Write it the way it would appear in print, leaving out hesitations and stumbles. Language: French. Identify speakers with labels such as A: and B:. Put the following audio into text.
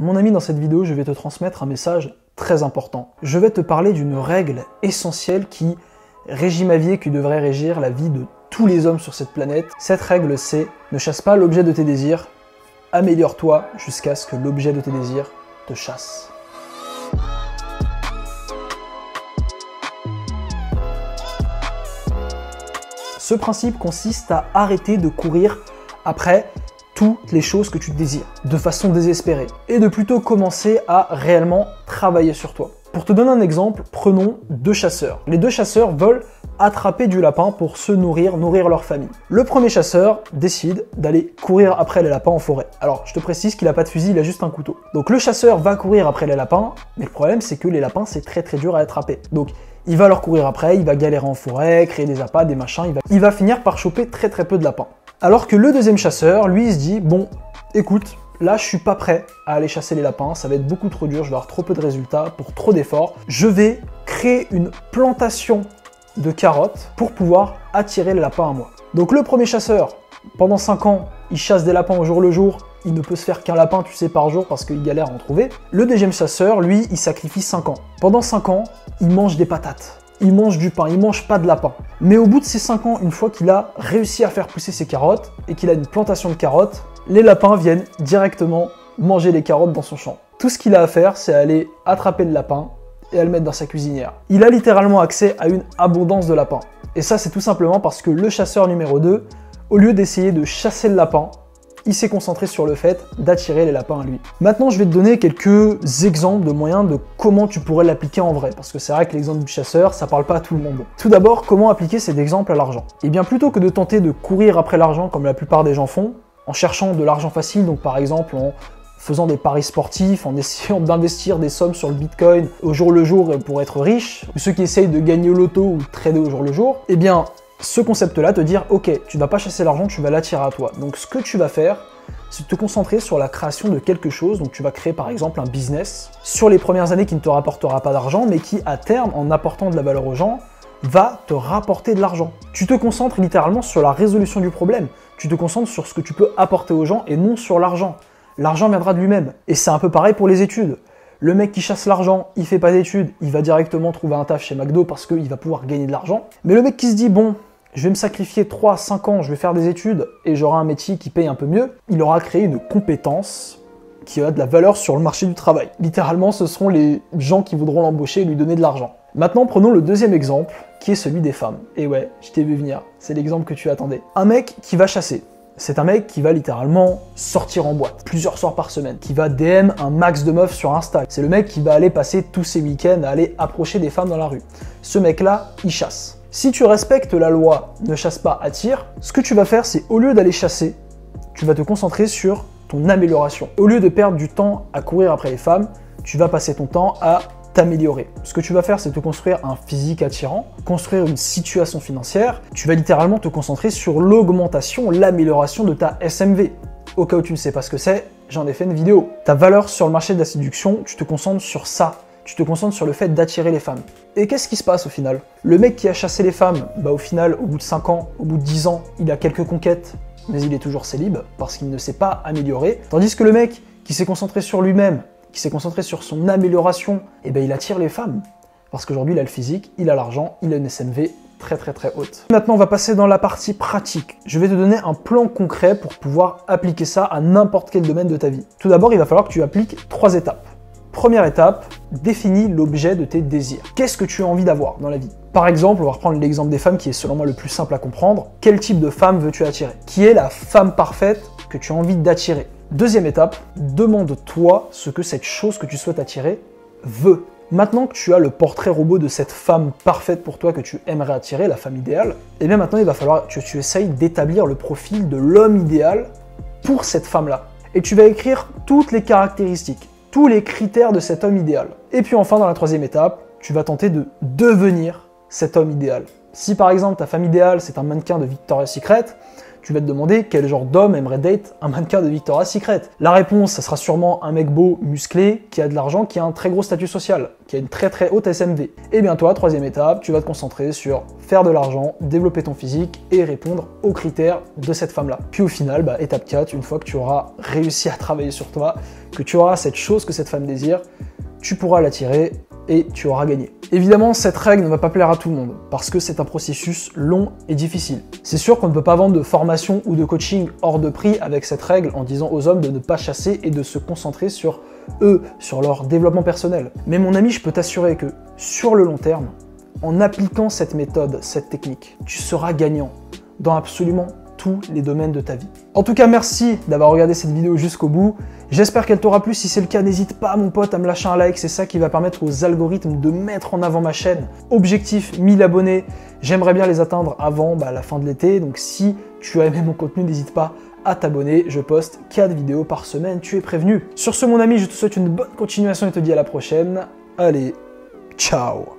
A: Mon ami, dans cette vidéo, je vais te transmettre un message très important. Je vais te parler d'une règle essentielle qui régit ma vie et qui devrait régir la vie de tous les hommes sur cette planète. Cette règle, c'est ne chasse pas l'objet de tes désirs, améliore-toi jusqu'à ce que l'objet de tes désirs te chasse. Ce principe consiste à arrêter de courir après toutes les choses que tu désires, de façon désespérée, et de plutôt commencer à réellement travailler sur toi. Pour te donner un exemple, prenons deux chasseurs. Les deux chasseurs veulent attraper du lapin pour se nourrir leur famille. Le premier chasseur décide d'aller courir après les lapins en forêt. Alors, je te précise qu'il n'a pas de fusil, il a juste un couteau. Donc le chasseur va courir après les lapins, mais le problème c'est que les lapins c'est très dur à attraper. Donc il va leur courir après, il va galérer en forêt, créer des appâts, des machins, il va finir par choper très peu de lapins. Alors que le deuxième chasseur, lui, il se dit, bon, écoute, là, je suis pas prêt à aller chasser les lapins, ça va être beaucoup trop dur, je vais avoir trop peu de résultats, pour trop d'efforts. Je vais créer une plantation de carottes pour pouvoir attirer les lapins à moi. Donc le premier chasseur, pendant 5 ans, il chasse des lapins au jour le jour, il ne peut se faire qu'un lapin, tu sais, par jour parce qu'il galère à en trouver. Le deuxième chasseur, lui, il sacrifie 5 ans. Pendant 5 ans, il mange des patates. Il mange du pain, il mange pas de lapin. Mais au bout de ces 5 ans, une fois qu'il a réussi à faire pousser ses carottes et qu'il a une plantation de carottes, les lapins viennent directement manger les carottes dans son champ. Tout ce qu'il a à faire, c'est aller attraper le lapin et à le mettre dans sa cuisinière. Il a littéralement accès à une abondance de lapins. Et ça, c'est tout simplement parce que le chasseur numéro 2, au lieu d'essayer de chasser le lapin, il s'est concentré sur le fait d'attirer les lapins à lui. Maintenant, je vais te donner quelques exemples de moyens de comment tu pourrais l'appliquer en vrai, parce que c'est vrai que l'exemple du chasseur, ça parle pas à tout le monde. Tout d'abord, comment appliquer cet exemple à l'argent? Et bien, plutôt que de tenter de courir après l'argent comme la plupart des gens font, en cherchant de l'argent facile, donc par exemple en faisant des paris sportifs, en essayant d'investir des sommes sur le Bitcoin au jour le jour pour être riche, ou ceux qui essayent de gagner au loto ou de trader au jour le jour, eh bien, ce concept-là, te dire, ok, tu vas pas chasser l'argent, tu vas l'attirer à toi. Donc ce que tu vas faire, c'est te concentrer sur la création de quelque chose. Donc tu vas créer par exemple un business sur les premières années qui ne te rapportera pas d'argent, mais qui à terme, en apportant de la valeur aux gens, va te rapporter de l'argent. Tu te concentres littéralement sur la résolution du problème. Tu te concentres sur ce que tu peux apporter aux gens et non sur l'argent. L'argent viendra de lui-même. Et c'est un peu pareil pour les études. Le mec qui chasse l'argent, il fait pas d'études, il va directement trouver un taf chez McDo parce qu'il va pouvoir gagner de l'argent. Mais le mec qui se dit, bon, je vais me sacrifier 3 à 5 ans, je vais faire des études et j'aurai un métier qui paye un peu mieux, il aura créé une compétence qui a de la valeur sur le marché du travail. Littéralement, ce seront les gens qui voudront l'embaucher et lui donner de l'argent. Maintenant, prenons le deuxième exemple, qui est celui des femmes. Et ouais, je t'ai vu venir, c'est l'exemple que tu attendais. Un mec qui va chasser. C'est un mec qui va littéralement sortir en boîte, plusieurs soirs par semaine, qui va DM un max de meufs sur Insta. C'est le mec qui va aller passer tous ses week-ends à aller approcher des femmes dans la rue. Ce mec-là, il chasse. Si tu respectes la loi, ne chasse pas, attire, ce que tu vas faire, c'est au lieu d'aller chasser, tu vas te concentrer sur ton amélioration. Au lieu de perdre du temps à courir après les femmes, tu vas passer ton temps à t'améliorer. Ce que tu vas faire, c'est te construire un physique attirant, construire une situation financière. Tu vas littéralement te concentrer sur l'augmentation, l'amélioration de ta SMV. Au cas où tu ne sais pas ce que c'est, j'en ai fait une vidéo. Ta valeur sur le marché de la séduction, tu te concentres sur ça. Tu te concentres sur le fait d'attirer les femmes. Et qu'est-ce qui se passe au final? Le mec qui a chassé les femmes, bah au final, au bout de 5 ans, au bout de 10 ans, il a quelques conquêtes, mais il est toujours célib parce qu'il ne s'est pas amélioré. Tandis que le mec qui s'est concentré sur lui-même, qui s'est concentré sur son amélioration, eh ben il attire les femmes. Parce qu'aujourd'hui, il a le physique, il a l'argent, il a une SMV très haute. Maintenant, on va passer dans la partie pratique. Je vais te donner un plan concret pour pouvoir appliquer ça à n'importe quel domaine de ta vie. Tout d'abord, il va falloir que tu appliques 3 étapes. Première étape, définis l'objet de tes désirs. Qu'est-ce que tu as envie d'avoir dans la vie? Par exemple, on va reprendre l'exemple des femmes qui est selon moi le plus simple à comprendre. Quel type de femme veux-tu attirer? Qui est la femme parfaite que tu as envie d'attirer? Deuxième étape, demande-toi ce que cette chose que tu souhaites attirer veut. Maintenant que tu as le portrait robot de cette femme parfaite pour toi que tu aimerais attirer, la femme idéale, et bien maintenant il va falloir que tu essayes d'établir le profil de l'homme idéal pour cette femme-là. Et tu vas écrire toutes les caractéristiques, tous les critères de cet homme idéal. Et puis enfin, dans la troisième étape, tu vas tenter de devenir cet homme idéal. Si par exemple ta femme idéale c'est un mannequin de Victoria's Secret, tu vas te demander quel genre d'homme aimerait date un mannequin de Victoria's Secret. La réponse, ça sera sûrement un mec beau, musclé, qui a de l'argent, qui a un très gros statut social, qui a une très haute SMV. Et bien toi, troisième étape, tu vas te concentrer sur faire de l'argent, développer ton physique et répondre aux critères de cette femme-là. Puis au final, étape 4, une fois que tu auras réussi à travailler sur toi, que tu auras cette chose que cette femme désire, tu pourras l'attirer et tu auras gagné. Évidemment, cette règle ne va pas plaire à tout le monde, parce que c'est un processus long et difficile. C'est sûr qu'on ne peut pas vendre de formation ou de coaching hors de prix avec cette règle en disant aux hommes de ne pas chasser et de se concentrer sur eux, sur leur développement personnel. Mais mon ami, je peux t'assurer que sur le long terme, en appliquant cette méthode, cette technique, tu seras gagnant dans absolument tous les domaines de ta vie. En tout cas, merci d'avoir regardé cette vidéo jusqu'au bout. J'espère qu'elle t'aura plu. Si c'est le cas, n'hésite pas, mon pote, à me lâcher un like. C'est ça qui va permettre aux algorithmes de mettre en avant ma chaîne. Objectif 1000 abonnés. J'aimerais bien les atteindre avant la fin de l'été. Donc si tu as aimé mon contenu, n'hésite pas à t'abonner. Je poste 4 vidéos par semaine. Tu es prévenu. Sur ce, mon ami, je te souhaite une bonne continuation et te dis à la prochaine. Allez, ciao!